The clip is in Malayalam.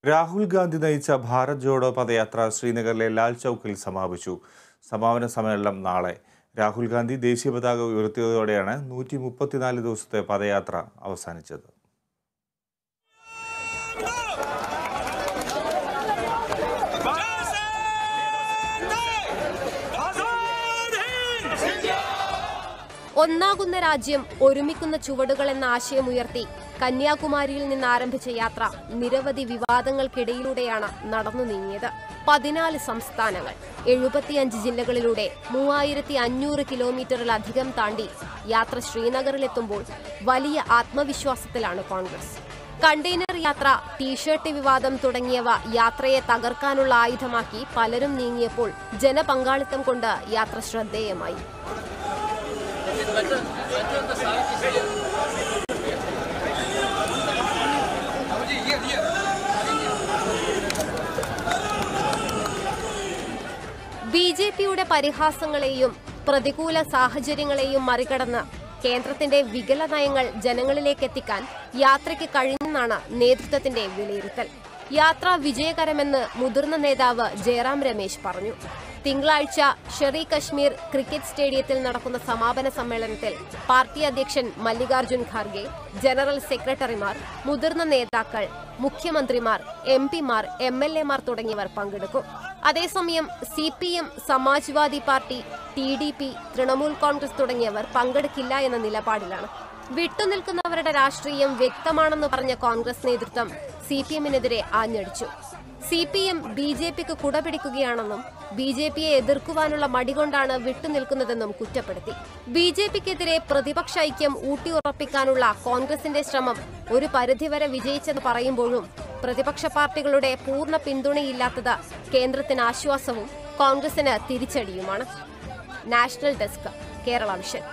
രാഹുൽ ഗാന്ധി നയിച്ച ഭാരത് ജോഡോ പദയാത്ര ശ്രീനഗറിലെ ലാൽ ചൌക്കിൽ സമാപിച്ചു. സമാപന സമ്മേളനം നാളെ. രാഹുൽ ഗാന്ധി ദേശീയ പതാക ഉയർത്തിയതോടെയാണ് 134 ദിവസത്തെ പദയാത്ര അവസാനിച്ചത്. ഒന്നാകുന്ന രാജ്യം ഒരുമിക്കുന്ന ചുവടുകൾ എന്ന ആശയമുയർത്തി കന്യാകുമാരിയിൽ നിന്ന് ആരംഭിച്ച യാത്ര നിരവധി വിവാദങ്ങൾക്കിടയിലൂടെയാണ് നടന്നു നീങ്ങിയത്. 14 സംസ്ഥാനങ്ങൾ, 75 ജില്ലകളിലൂടെ 3500 കിലോമീറ്ററിലധികം താണ്ടി യാത്ര ശ്രീനഗറിലെത്തുമ്പോൾ വലിയ ആത്മവിശ്വാസത്തിലാണ് കോൺഗ്രസ്. കണ്ടെയ്നർ യാത്ര, ടീഷർട്ട് വിവാദം തുടങ്ങിയവ യാത്രയെ തകർക്കാനുള്ള ആയുധമാക്കി പലരും നീങ്ങിയപ്പോൾ ജനപങ്കാളിത്തം കൊണ്ട് യാത്ര ശ്രദ്ധേയമായി. ബിജെപിയുടെ പരിഹാസങ്ങളെയും പ്രതികൂല സാഹചര്യങ്ങളെയും മറികടന്ന് കേന്ദ്രത്തിന്റെ വികല നയങ്ങൾ ജനങ്ങളിലേക്ക് എത്തിക്കാൻ യാത്രയ്ക്ക് കഴിഞ്ഞെന്നാണ് നേതൃത്വത്തിന്റെ വിലയിരുത്തൽ. യാത്ര വിജയകരമെന്ന് മുതിർന്ന നേതാവ് ജയറാം രമേശ് പറഞ്ഞു. തിങ്കളാഴ്ച ഷെറി കശ്മീർ ക്രിക്കറ്റ് സ്റ്റേഡിയത്തിൽ നടക്കുന്ന സമാപന സമ്മേളനത്തിൽ പാർട്ടി അധ്യക്ഷൻ മല്ലികാർജുൻ ഖാർഗെ, ജനറൽ സെക്രട്ടറിമാർ, മുതിർന്ന നേതാക്കൾ, മുഖ്യമന്ത്രിമാർ, എംപിമാർ, MLA-മാർ തുടങ്ങിയവർ പങ്കെടുക്കും. അതേസമയം CPM, Samajwadi party, TDP, Trinamool Congress തുടങ്ങിയവർ പങ്കെടുക്കില്ല എന്ന നിലപാടിലാണ്. വിട്ടുനിൽക്കുന്നവരുടെ രാഷ്ട്രീയം വ്യക്തമാണെന്ന് പറഞ്ഞ കോൺഗ്രസ് നേതൃത്വം CPM-നെതിരെ ആഞ്ഞടിച്ചു. CPM BJPക്ക് കുടപിടിക്കുകയാണെന്നും BJPയെ എതിർക്കുവാനുള്ള മടികൊണ്ടാണ് വിട്ടുനിൽക്കുന്നതെന്നും കുറ്റപ്പെടുത്തി. BJPക്കെതിരെ പ്രതിപക്ഷ ഐക്യം ഊട്ടിയുറപ്പിക്കാനുള്ള കോൺഗ്രസിന്റെ ശ്രമം ഒരു പരിധിവരെ വിജയിച്ചെന്ന് പറയുമ്പോഴും പ്രതിപക്ഷ പാർട്ടികളുടെ പൂർണ്ണ പിന്തുണയില്ലാത്തത് കേന്ദ്രത്തിന് ആശ്വാസവും കോൺഗ്രസിന് തിരിച്ചടിയുമാണ്. National desk, Kerala vision.